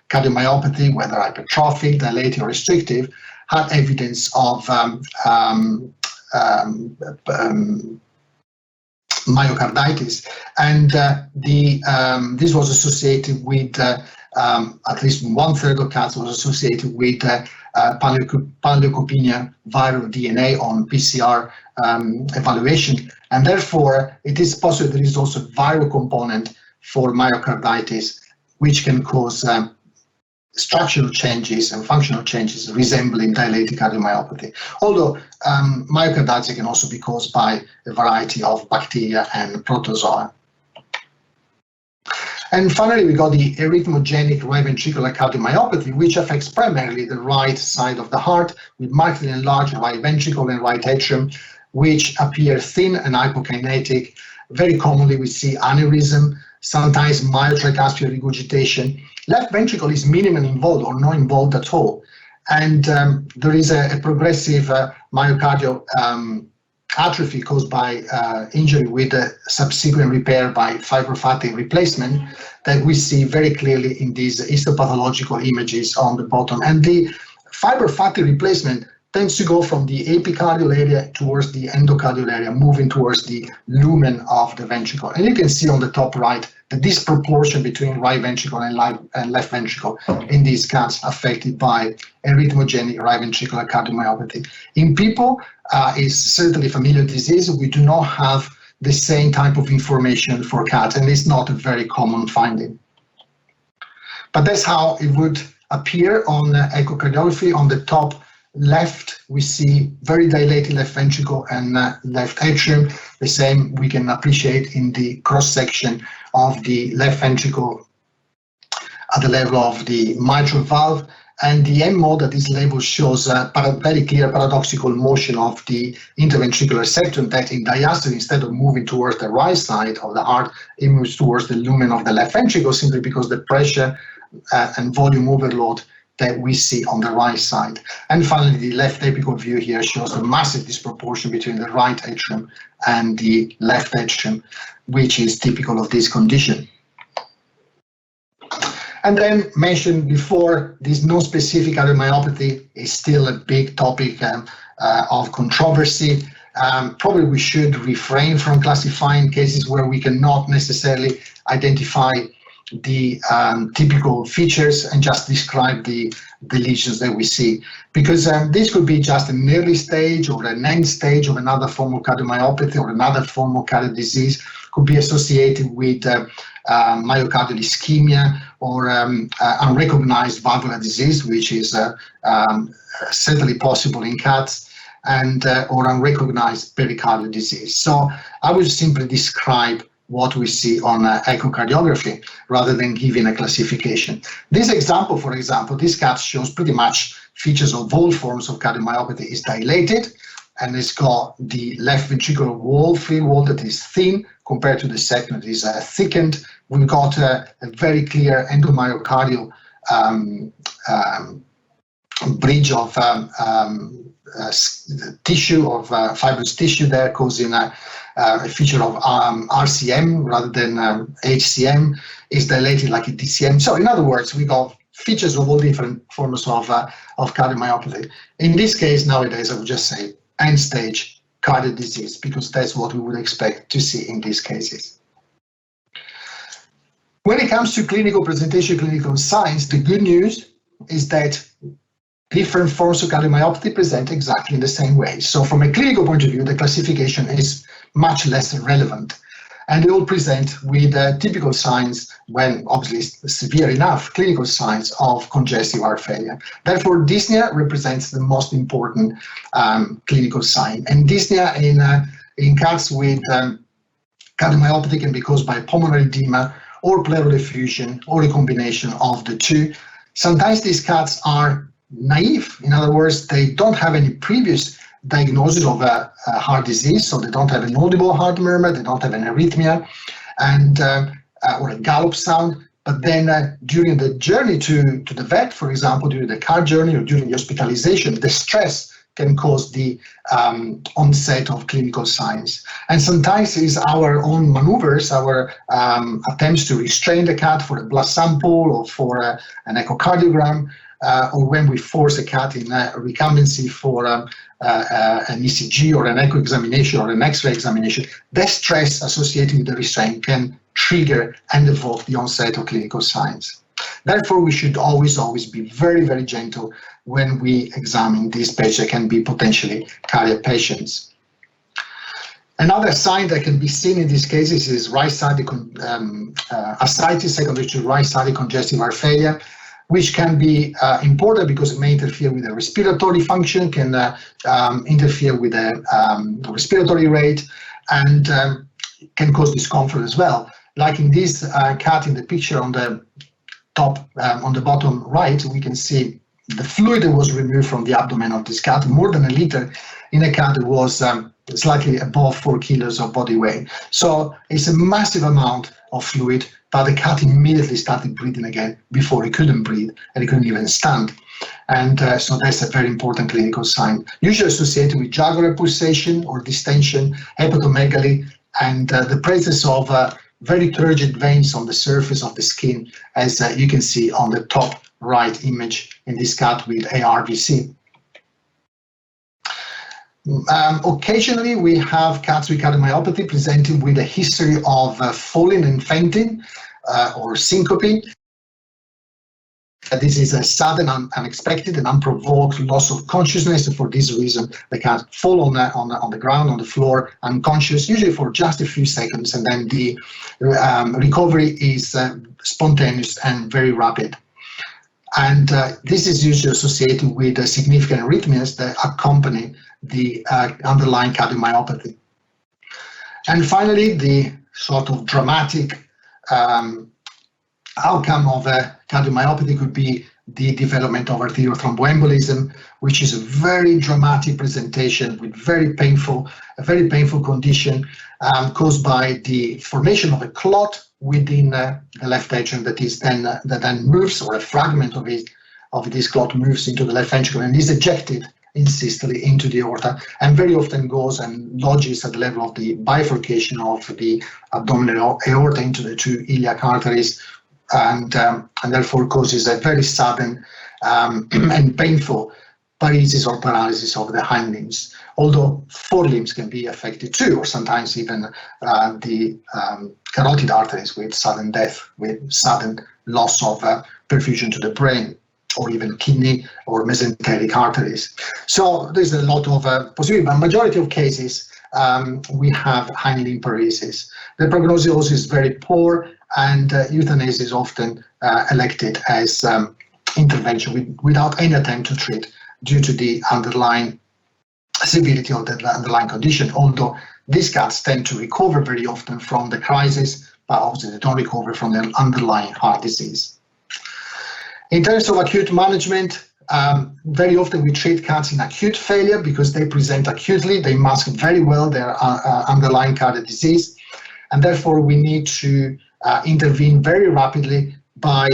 cardiomyopathy, whether hypertrophic, dilated, or restrictive, had evidence of myocarditis, and this was associated with at least 1/3 of cats was associated with panleukopenia viral DNA on PCR evaluation, and therefore it is possible there is also a viral component for myocarditis, which can cause structural changes and functional changes resembling dilated cardiomyopathy. Although myocarditis can also be caused by a variety of bacteria and protozoa. And finally, we got the arrhythmogenic right ventricular cardiomyopathy, which affects primarily the right side of the heart, with markedly enlarged right ventricle and right atrium, which appear thin and hypokinetic. Very commonly, we see aneurysm, sometimes mild tricuspid regurgitation. Left ventricle is minimally involved or not involved at all. And there is a progressive myocardial atrophy caused by injury with a subsequent repair by fibrofatty replacement that we see very clearly in these histopathological images on the bottom. And the fibrofatty replacement tends to go from the epicardial area towards the endocardial area, moving towards the lumen of the ventricle. And you can see on the top right the disproportion between right ventricle and left ventricle in these cats affected by arrhythmogenic right ventricular cardiomyopathy. In people, it's certainly a familial disease. We do not have the same type of information for cats, and it's not a very common finding. But that's how it would appear on echocardiography. On the top left, we see very dilated left ventricle and left atrium. The same we can appreciate in the cross-section of the left ventricle at the level of the mitral valve. And the MO that this label shows a very clear paradoxical motion of the interventricular septum that in diastole, instead of moving towards the right side of the heart, it moves towards the lumen of the left ventricle, simply because the pressure and volume overload that we see on the right side. And finally, the left apical view here shows a massive disproportion between the right atrium and the left atrium, which is typical of this condition. And then mentioned before, this non-specific cardiomyopathy is still a big topic of controversy. Probably we should refrain from classifying cases where we cannot necessarily identify the typical features and just describe the lesions that we see, because this could be just an early stage or an end stage of another form of cardiomyopathy or another form of cardiac disease, could be associated with myocardial ischemia or unrecognized valvular disease, which is certainly possible in cats, and or unrecognized pericardial disease. So I will simply describe what we see on echocardiography rather than giving a classification. This example, for example, this cat shows pretty much features of all forms of cardiomyopathy. Is dilated, and it's got the left ventricular wall, free wall, that is thin compared to the second that is thickened. We've got a very clear endomyocardial bridge of tissue, of fibrous tissue there, causing a feature of RCM rather than HCM, is dilated like a DCM. So in other words, we got features of all different forms of cardiomyopathy. In this case, nowadays, I would just say end-stage cardiac disease, because that's what we would expect to see in these cases. When it comes to clinical presentation, clinical signs, the good news is that different forms of cardiomyopathy present exactly in the same way. So from a clinical point of view, the classification is much less relevant. And they all present with typical signs, when obviously severe enough, clinical signs of congestive heart failure. Therefore, dyspnea represents the most important clinical sign. And dyspnea in cats with cardiomyopathy can be caused by pulmonary edema or pleural effusion, or a combination of the two. Sometimes these cats are naive. In other words, they don't have any previous diagnosis of a heart disease, so they don't have an audible heart murmur, they don't have an arrhythmia, and or a gallop sound. But then during the journey to the vet, for example, during the car journey or during the hospitalization, the stress can cause the onset of clinical signs. And sometimes it's our own maneuvers, our attempts to restrain the cat for a blood sample or for an echocardiogram, or when we force a cat in a recumbency for an ECG or an echo examination or an X-ray examination, that stress associated with the restraint can trigger and evoke the onset of clinical signs. Therefore, we should always be very, very gentle when we examine these patients that can be potentially cardiac patients. Another sign that can be seen in these cases is right-sided ascites secondary to right-sided congestive heart failure, which can be important because it may interfere with the respiratory function, can interfere with the respiratory rate, and can cause discomfort as well. Like in this cat in the picture on the top, on the bottom right, we can see the fluid that was removed from the abdomen of this cat, more than a liter, in a cat that was slightly above 4 kilos of body weight. So it's a massive amount of fluid, but the cat immediately started breathing again before he couldn't breathe and he couldn't even stand. And so that's a very important clinical sign, usually associated with jugular pulsation or distension, hepatomegaly, and the presence of very turgid veins on the surface of the skin, as you can see on the top right image in this cat with ARVC. Occasionally, we have cats with cardiomyopathy presenting with a history of falling and fainting or syncope. This is a sudden, unexpected, and unprovoked loss of consciousness. And for this reason, the cat fall on the ground, on the floor, unconscious, usually for just a few seconds, and then the recovery is spontaneous and very rapid. And this is usually associated with significant arrhythmias that accompany the underlying cardiomyopathy. And finally, the sort of dramatic outcome of a cardiomyopathy could be the development of arterial thromboembolism, which is a very dramatic presentation with a very painful condition caused by the formation of a clot within the left atrium that then moves, or a fragment of this clot moves into the left ventricle and is ejected in systole into the aorta, and very often goes and lodges at the level of the bifurcation of the abdominal aorta into the two iliac arteries, and therefore causes a very sudden and painful paresis or paralysis of the hind limbs, although forelimbs can be affected too, or sometimes even the carotid arteries with sudden death, with sudden loss of perfusion to the brain, or even kidney or mesenteric arteries. So there's a lot of possibility, but majority of cases we have hind limb paresis. The prognosis is very poor, and euthanasia is often elected as intervention without any attempt to treat due to the underlying severity of the underlying condition, although these cats tend to recover very often from the crisis, but obviously they don't recover from their underlying heart disease. In terms of acute management, very often we treat cats in acute failure because they present acutely, they mask very well their underlying cardiac disease, and therefore we need to intervene very rapidly by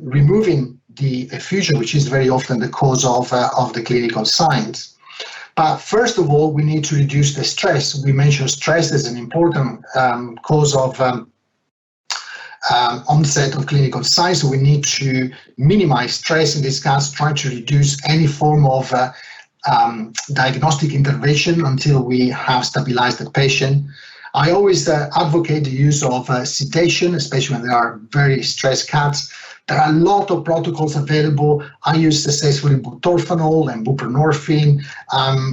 removing the effusion, which is very often the cause of the clinical signs. But first of all, we need to reduce the stress. We mentioned stress as an important cause of onset of clinical signs, so we need to minimize stress in these cats, try to reduce any form of diagnostic intervention until we have stabilized the patient. I always advocate the use of sedation, especially when there are very stressed cats. There are a lot of protocols available. I use successfully butorphanol and buprenorphine.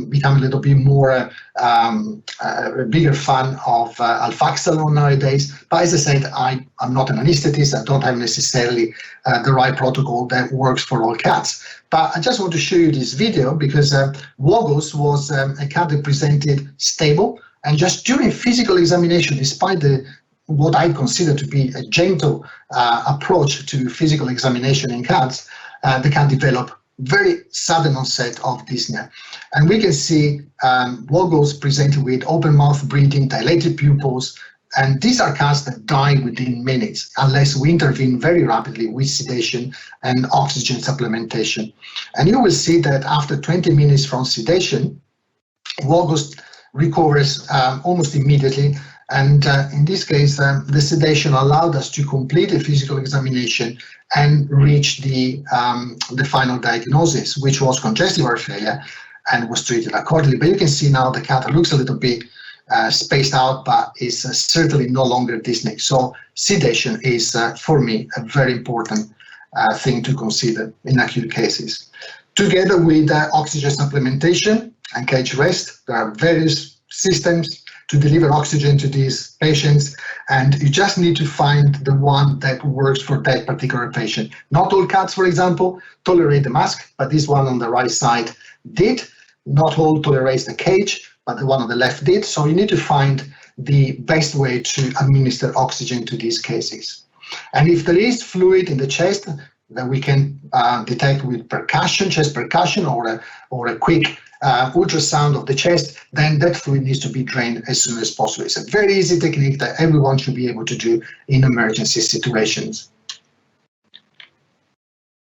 Become a little bit more a bigger fan of alfaxalone nowadays. But as I said, I'm not an anesthetist. I don't have necessarily the right protocol that works for all cats. But I just want to show you this video because Wogos was a cat that presented stable, and just during physical examination, despite what I consider to be a gentle approach to physical examination in cats, the cat developed very sudden onset of dyspnea. And we can see Wogos presented with open mouth breathing, dilated pupils, and these are cats that die within minutes unless we intervene very rapidly with sedation and oxygen supplementation. And you will see that after 20 minutes from sedation, Wogos recovers almost immediately. And in this case, the sedation allowed us to complete the physical examination and reach the final diagnosis, which was congestive heart failure, and was treated accordingly. But you can see now the cat looks a little bit spaced out, but is certainly no longer dyspneic. So sedation is, for me, a very important thing to consider in acute cases. Together with oxygen supplementation and cage rest, there are various systems to deliver oxygen to these patients, and you just need to find the one that works for that particular patient. Not all cats, for example, tolerate the mask, but this one on the right side did. Not all tolerate the cage, but the one on the left did. So you need to find the best way to administer oxygen to these cases. And if there is fluid in the chest that we can detect with percussion, chest percussion, or a quick ultrasound of the chest, then that fluid needs to be drained as soon as possible. It's a very easy technique that everyone should be able to do in emergency situations.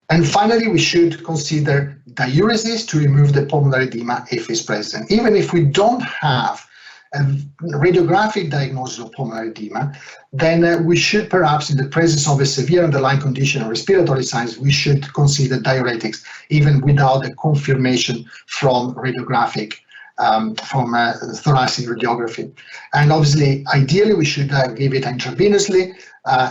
And finally, we should consider diuresis to remove the pulmonary edema if it's present. Even if we don't have a radiographic diagnosis of pulmonary edema, then we should perhaps, in the presence of a severe underlying condition or respiratory signs, we should consider diuretics, even without a confirmation from radiographic from thoracic radiography. And obviously, ideally, we should give it intravenously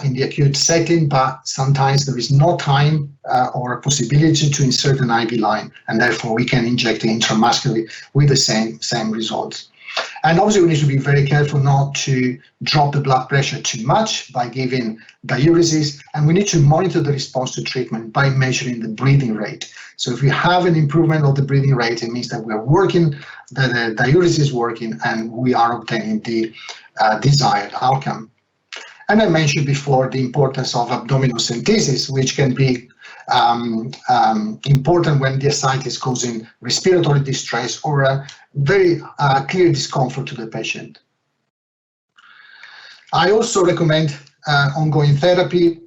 in the acute setting, but sometimes there is no time or a possibility to insert an IV line, and therefore we can inject it intramuscularly with the same results. And obviously, we need to be very careful not to drop the blood pressure too much by giving diuresis, and we need to monitor the response to treatment by measuring the breathing rate. So if we have an improvement of the breathing rate, it means that we're working, that the diuresis is working, and we are obtaining the desired outcome. And I mentioned before the importance of abdominocentesis, which can be important when the ascites is causing respiratory distress or a very clear discomfort to the patient. I also recommend ongoing therapy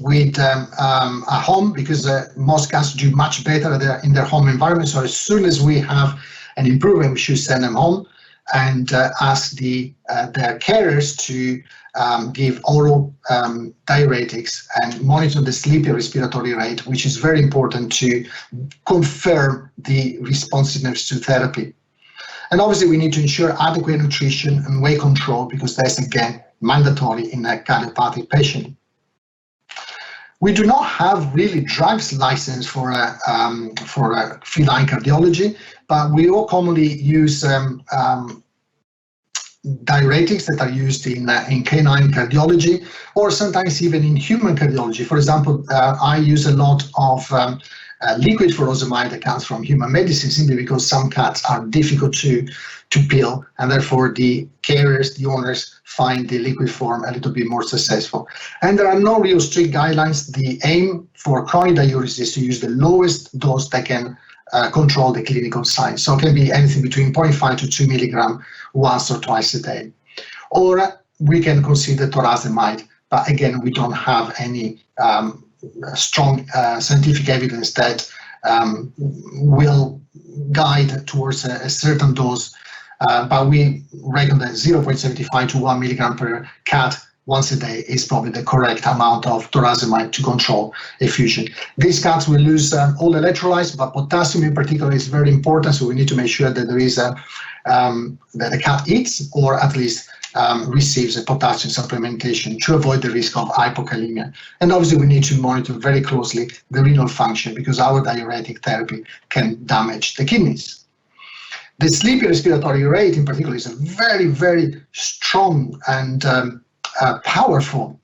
with a home, because most cats do much better in their home environment. So as soon as we have an improvement, we should send them home and ask their carers to give oral diuretics and monitor the sleepy respiratory rate, which is very important to confirm the responsiveness to therapy. And obviously, we need to ensure adequate nutrition and weight control, because that's, again, mandatory in a cardiopathic patient. We do not have really drugs licensed for feline cardiology, but we all commonly use diuretics that are used in canine cardiology, or sometimes even in human cardiology. For example, I use a lot of liquid furosemide that comes from human medicine, simply because some cats are difficult to pill, and therefore the carers, the owners, find the liquid form a little bit more successful. And there are no real strict guidelines. The aim for chronic diuresis is to use the lowest dose that can control the clinical signs. So it can be anything between 0.5 to 2 milligram once or twice a day. Or we can consider torazemide, but again, we don't have any strong scientific evidence that will guide towards a certain dose, but we reckon that 0.75 to 1 milligram per cat once a day is probably the correct amount of torazemide to control effusion. These cats will lose all electrolytes, but potassium in particular is very important, so we need to make sure that there is that the cat eats, or at least receives a potassium supplementation to avoid the risk of hypokalemia. And obviously, we need to monitor very closely the renal function, because our diuretic therapy can damage the kidneys. The sleepy respiratory rate in particular is a very, very strong and powerful,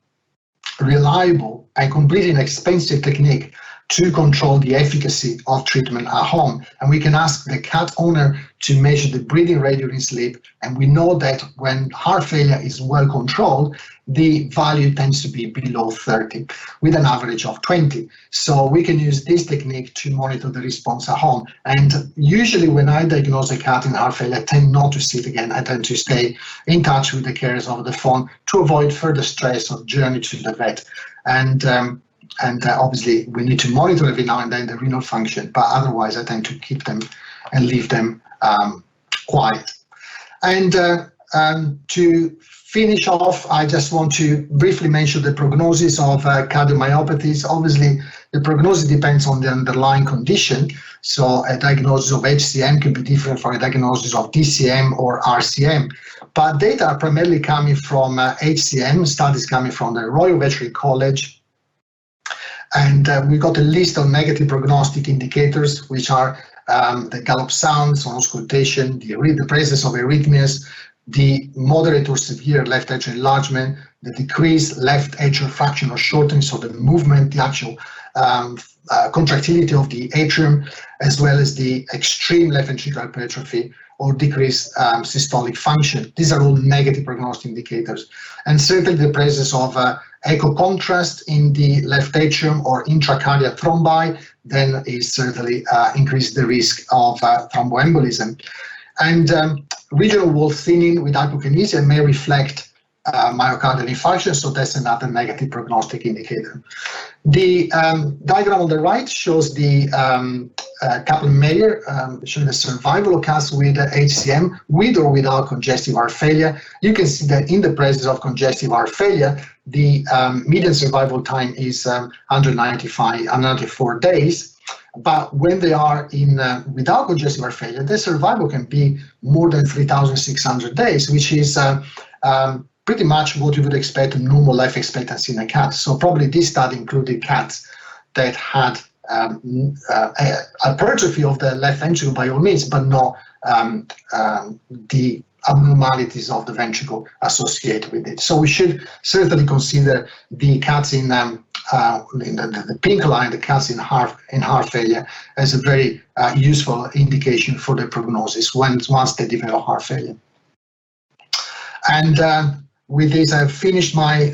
reliable, and completely inexpensive technique to control the efficacy of treatment at home. And we can ask the cat owner to measure the breathing rate during sleep, and we know that when heart failure is well controlled, the value tends to be below 30, with an average of 20. So we can use this technique to monitor the response at home. And usually when I diagnose a cat in heart failure, I tend not to see it again. I tend to stay in touch with the carers over the phone to avoid further stress or journey to the vet. And obviously, we need to monitor every now and then the renal function, but otherwise I tend to keep them and leave them quiet. And to finish off, I just want to briefly mention the prognosis of cardiomyopathies. Obviously, the prognosis depends on the underlying condition. So a diagnosis of HCM can be different from a diagnosis of DCM or RCM. But data are primarily coming from HCM, studies coming from the Royal Veterinary College. And we got a list of negative prognostic indicators, which are the gallop sounds, auscultation, the presence of arrhythmias, the moderate or severe left atrial enlargement, the decreased left atrial fraction or shortening, so the movement, the actual contractility of the atrium, as well as the extreme left ventricular hypertrophy or decreased systolic function. These are all negative prognostic indicators. And certainly the presence of echo contrast in the left atrium or intracardiac thrombi then is certainly increase the risk of thromboembolism. And regional wall thinning with hypokinesia may reflect myocardial infarction, so that's another negative prognostic indicator. The diagram on the right shows the Kaplan-Meier, showing the survival of cats with HCM, with or without congestive heart failure. You can see that in the presence of congestive heart failure, the median survival time is 194 days. But when they are in without congestive heart failure, their survival can be more than 3,600 days, which is pretty much what you would expect normal life expectancy in a cat. So probably this study included cats that had hypertrophy of the left ventricle by all means, but not the abnormalities of the ventricle associated with it. So we should certainly consider the cats in the pink line, the cats in heart failure, as a very useful indication for the prognosis once they develop heart failure. And with this, I've finished my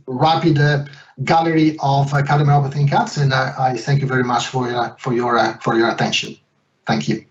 rapid gallery of cardiomyopathy in cats, and I thank you very much for your attention. Thank you.